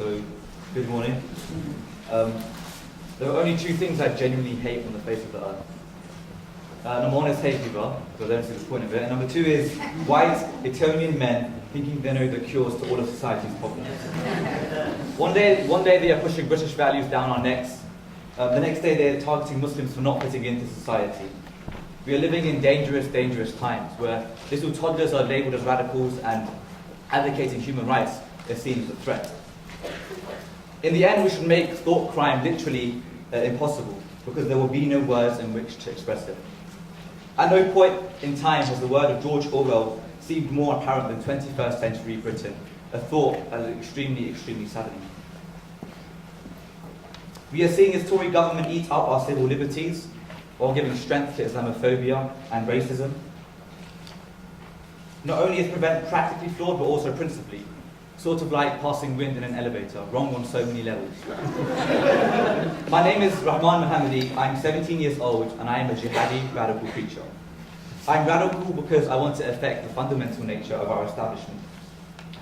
So, good morning. There are only two things I genuinely hate on the face of the earth. Number one is hay fever, because I don't see the point of it. And number two is white Etonian men thinking they know the cures to all of society's problems. One day they are pushing British values down our necks. The next day they are targeting Muslims for not fitting into society. We are living in dangerous, dangerous times where little toddlers are labelled as radicals and advocating human rights is seen as a threat. In the end, we should make thought crime literally impossible, because there will be no words in which to express it. At no point in time has the word of George Orwell seemed more apparent than 21st century Britain, a thought that is extremely, extremely saddening. We are seeing this Tory government eat up our civil liberties while giving strength to Islamophobia and racism. Not only is Prevent practically flawed, but also principally. Sort of like passing wind in an elevator, wrong on so many levels. My name is Rahmaan Mohammadi, I'm 17 years old, and I am a jihadi radical preacher. I'm radical because I want to affect the fundamental nature of our establishment.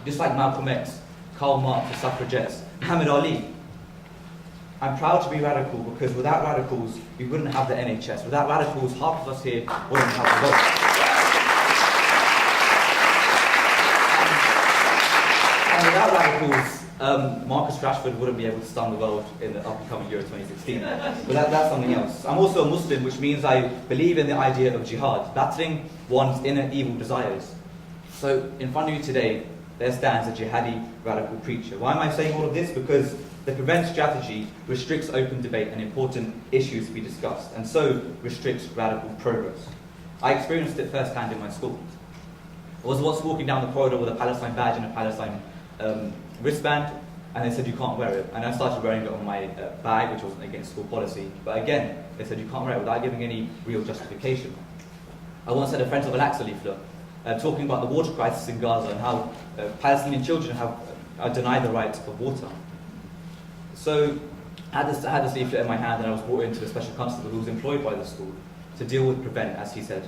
Just like Malcolm X, Karl Marx, the suffragettes, Muhammad Ali. I'm proud to be radical because without radicals, we wouldn't have the NHS. Without radicals, half of us here wouldn't have the vote. And without radicals, Marcus Rashford wouldn't be able to stun the world in the up-and-coming Euro 2016. But that's something else. I'm also a Muslim, which means I believe in the idea of jihad, battling one's inner evil desires. So, in front of you today, there stands a jihadi radical preacher. Why am I saying all of this? Because the Prevent strategy restricts open debate and important issues to be discussed, and so restricts radical progress. I experienced it firsthand in my school. I was once walking down the corridor with a Palestine badge and a Palestine wristband, and they said you can't wear it. And I started wearing it on my bag, which wasn't against school policy. But again, they said you can't wear it without giving any real justification. I once had a Friends of Al-Aqsa leaflet talking about the water crisis in Gaza and how Palestinian children are denied the right of water. So I had this leaflet in my hand, and I was brought into a special constable who was employed by the school to deal with Prevent, as he said.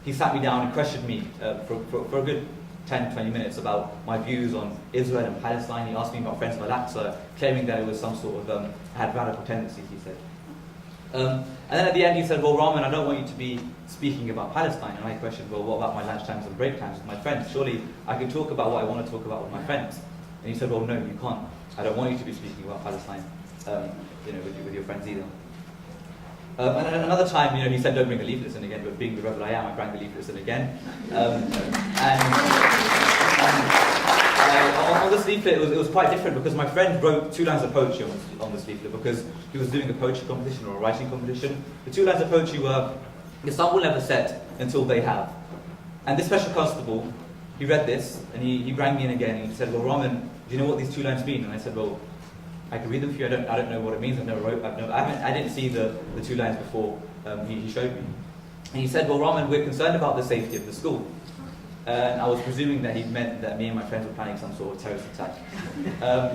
He sat me down and questioned me for a good 10, 20 minutes about my views on Israel and Palestine. He asked me about Friends of Al-Aqsa, claiming that it was some sort of, had radical tendencies, he said. And then at the end he said, well, Rahmaan, I don't want you to be speaking about Palestine. And I questioned, well, what about my lunch times and break times with my friends? Surely I can talk about what I want to talk about with my friends. And he said, well, no, you can't. I don't want you to be speaking about Palestine, with your friends either. And then another time, he said, don't bring the leaflets in again, but being the rebel I am, I brought the leaflets in again. On this leaflet, it was quite different because my friend wrote 2 lines of poetry on this leaflet because he was doing a poetry competition or a writing competition. The 2 lines of poetry were, the sun will never set until they have. And this special constable, he read this, and he rang me in again, and he said, well, Rahmaan, do you know what these 2 lines mean? And I said, well, I can read them for you. I don't know what it means. I didn't see the 2 lines before he showed me. And he said, well, Rahmaan, we're concerned about the safety of the school. And I was presuming that he meant that me and my friends were planning some sort of terrorist attack.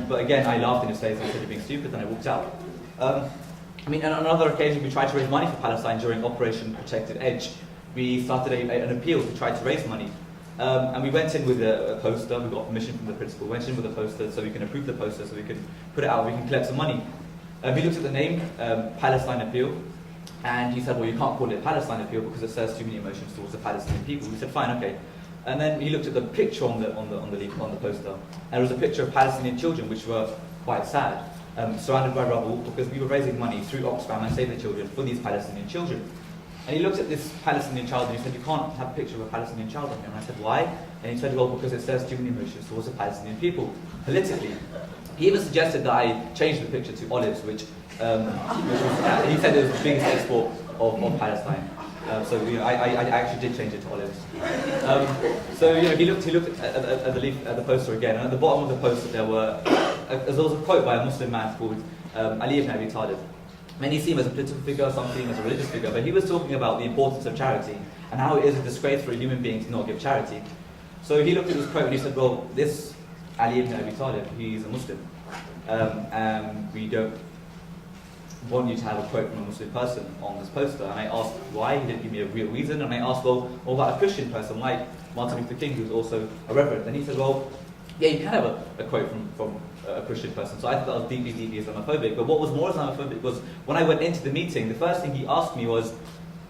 But again, I laughed in his face and said, you're being stupid, and I walked out. On another occasion, we tried to raise money for Palestine during Operation Protected Edge. We started an appeal to try to raise money. And we went in with a poster. We got permission from the principal. Went in with a poster so we can approve the poster, so we can put it out, we can collect some money. We looked at the name, Palestine Appeal, and he said, well, you can't call it Palestine Appeal because it says too many emotions towards the Palestinian people. We said, fine, okay. And then he looked at the picture on the poster, and it was a picture of Palestinian children, which were quite sad, surrounded by rubble, because we were raising money through Oxfam and Save the Children for these Palestinian children. And he looked at this Palestinian child and he said, you can't have a picture of a Palestinian child on here. And I said, why? And he said, well, because it says too many emotions towards the Palestinian people, politically. He even suggested that I change the picture to olives, which he said it was the biggest export of Palestine. So I actually did change it to olives. He looked at the poster again, and at the bottom of the poster there was a quote by a Muslim man called Ali ibn Abi Talib. Many see him as a political figure, some see him as a religious figure, but he was talking about the importance of charity and how it is a disgrace for a human being to not give charity. So he looked at this quote and he said, well, this Ali ibn Abi Talib, he's a Muslim, and we don't want you to have a quote from a Muslim person on this poster. And I asked why. He didn't give me a real reason. And I asked, well, what about a Christian person like Martin Luther King, who's also a reverend? And he said, well, yeah, you can have a quote from a Christian person. So I thought that was deeply, deeply Islamophobic. But what was more Islamophobic was when I went into the meeting, the first thing he asked me was,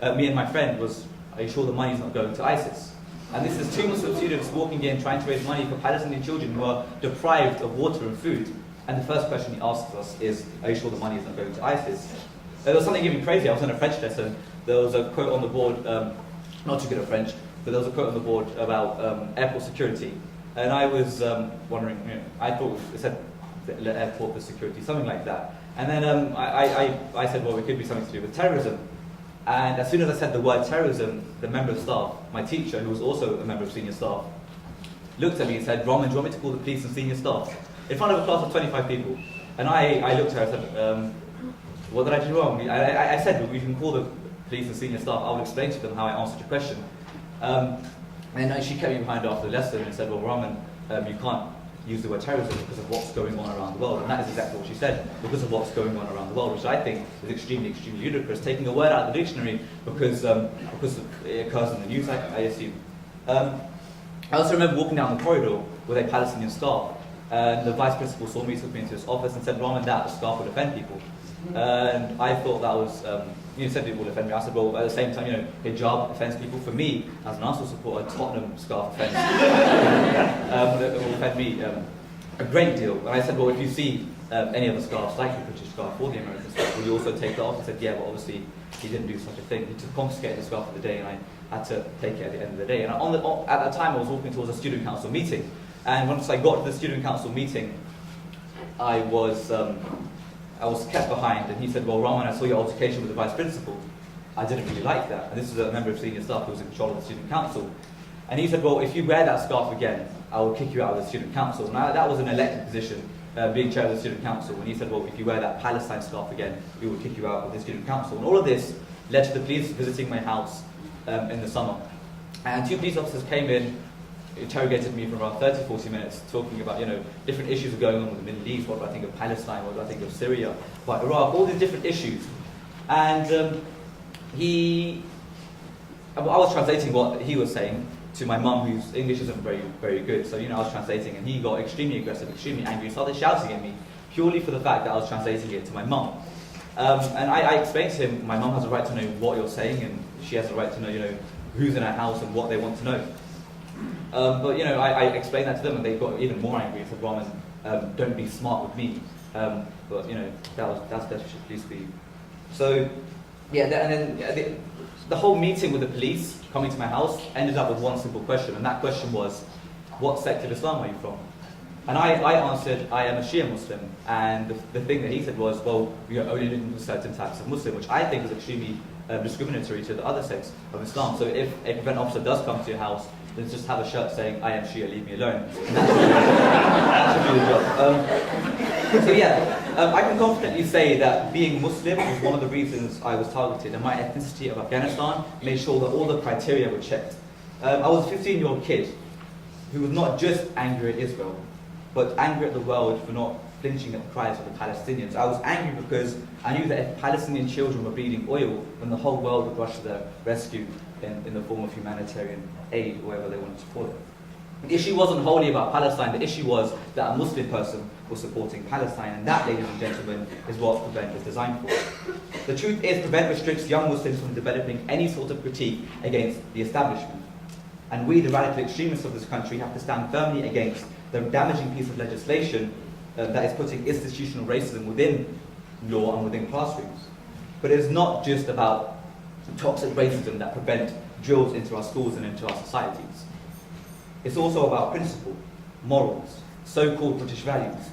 me and my friend, was, are you sure the money's not going to ISIS? And this is 2 Muslim students walking in trying to raise money for Palestinian children who are deprived of water and food. And the first question he asks us is, are you sure the money is not going to ISIS? There was something even crazy. I was in a French lesson. There was a quote on the board, not too good at French, but there was a quote on the board about airport security. And I was wondering, I thought it said the airport for security, something like that. And then I said, well, it could be something to do with terrorism. And as soon as I said the word terrorism, the member of staff, my teacher, who was also a member of senior staff, looked at me and said, Rahmaan, do you want me to call the police and senior staff? In front of a class of 25 people. And I looked at her and said, what did I do wrong? I said, we can call the police and senior staff. I will explain to them how I answered your question. And she kept me behind after the lesson and said, well, Rahmaan, you can't use the word terrorism because of what's going on around the world. And that is exactly what she said, because of what's going on around the world, which I think is extremely, extremely ludicrous, taking a word out of the dictionary because it occurs in the news, I assume. I also remember walking down the corridor with a Palestinian scarf, and the vice principal saw me, took me into his office and said, Rahmaan, that scarf will offend people. And I thought that was, you said it will offend me. I said, well, at the same time, hijab offends people. For me, as an Arsenal supporter, Tottenham scarf offends it will offend me a great deal. And I said, well, if you see any other scarves, like the British scarf or the American scarf, will you also take that off? He said, yeah, but obviously he didn't do such a thing. He just confiscated the scarf for the day, and I had to take it at the end of the day. And at that time, I was walking towards a student council meeting. And once I got to the student council meeting, I was kept behind, and he said, well, Rahmaan, I saw your altercation with the vice principal. I didn't really like that. And this is a member of senior staff who was in control of the student council. And he said, well, if you wear that scarf again, I will kick you out of the student council. Now, that was an elected position, being chair of the student council. And he said, well, if you wear that Palestine scarf again, we will kick you out of the student council. And all of this led to the police visiting my house in the summer. And 2 police officers came in, interrogated me for around 30-40 minutes, talking about, different issues are going on with the Middle East. What do I think of Palestine? What do I think of Syria? About Iraq? All these different issues. And I was translating what he was saying to my mum, whose English isn't very, very good. So, I was translating, and he got extremely aggressive, extremely angry, started shouting at me, purely for the fact that I was translating it to my mum. And I explained to him, my mum has a right to know what you're saying, and she has a right to know, who's in our house and what they want to know. But I explained that to them, and they got even more angry and said, Rahmaan, don't be smart with me. But that's basically. So yeah, and then the whole meeting with the police coming to my house ended up with one simple question, and that question was, what sect of Islam are you from? And I answered, I am a Shia Muslim. And the thing that he said was, well, we are only looking for certain types of Muslim, which I think is extremely discriminatory to the other sects of Islam. So if a prevent officer does come to your house, then just have a shirt saying, I am Shia, leave me alone. And that should be the job. So yeah, I can confidently say that being Muslim was one of the reasons I was targeted, and my ethnicity of Afghanistan made sure that all the criteria were checked. I was a 15-year-old kid who was not just angry at Israel, but angry at the world for not flinching at the cries of the Palestinians. I was angry because I knew that if Palestinian children were bleeding oil, then the whole world would rush to their rescue in the form of humanitarian aid, or whatever they wanted to call it. The issue wasn't wholly about Palestine. The issue was that a Muslim person was supporting Palestine, and that, ladies and gentlemen, is what Prevent is designed for. The truth is, Prevent restricts young Muslims from developing any sort of critique against the establishment. And we, the radical extremists of this country, have to stand firmly against the damaging piece of legislation that is putting institutional racism within law and within classrooms. But it is not just about toxic racism that Prevent drills into our schools and into our societies. It's also about principle, morals, so-called British values.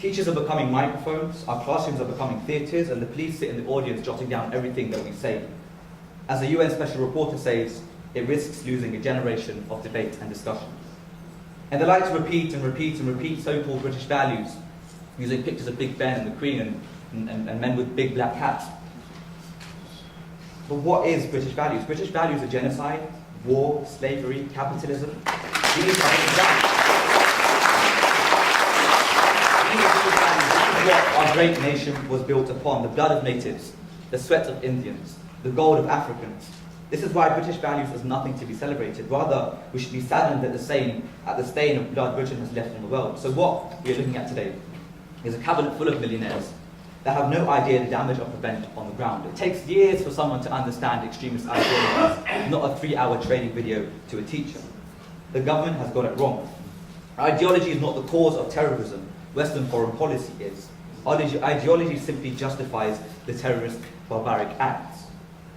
Teachers are becoming microphones, our classrooms are becoming theatres, and the police sit in the audience jotting down everything that we say. As the UN Special Reporter says, it risks losing a generation of debate and discussion. And they like to repeat and repeat and repeat so-called British values, using pictures of Big Ben and the Queen and men with big black hats. But what is British values? British values are genocide, war, slavery, capitalism. These are British values. This is what our great nation was built upon: the blood of natives, the sweat of Indians, the gold of Africans, This is why British values is nothing to be celebrated. Rather, we should be saddened at the stain of blood Britain has left in the world. So what we are looking at today is a cabinet full of millionaires that have no idea the damage of event on the ground. It takes years for someone to understand extremist ideologies, not a 3-hour training video to a teacher. The government has got it wrong. Ideology is not the cause of terrorism. Western foreign policy is. Ideology simply justifies the terrorist barbaric acts.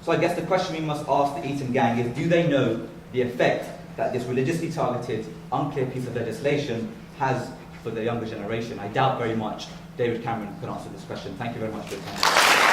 So I guess the question we must ask the Eton gang is, do they know the effect that this religiously targeted, unclear piece of legislation has for the younger generation? I doubt very much David Cameron can answer this question. Thank you very much for your time.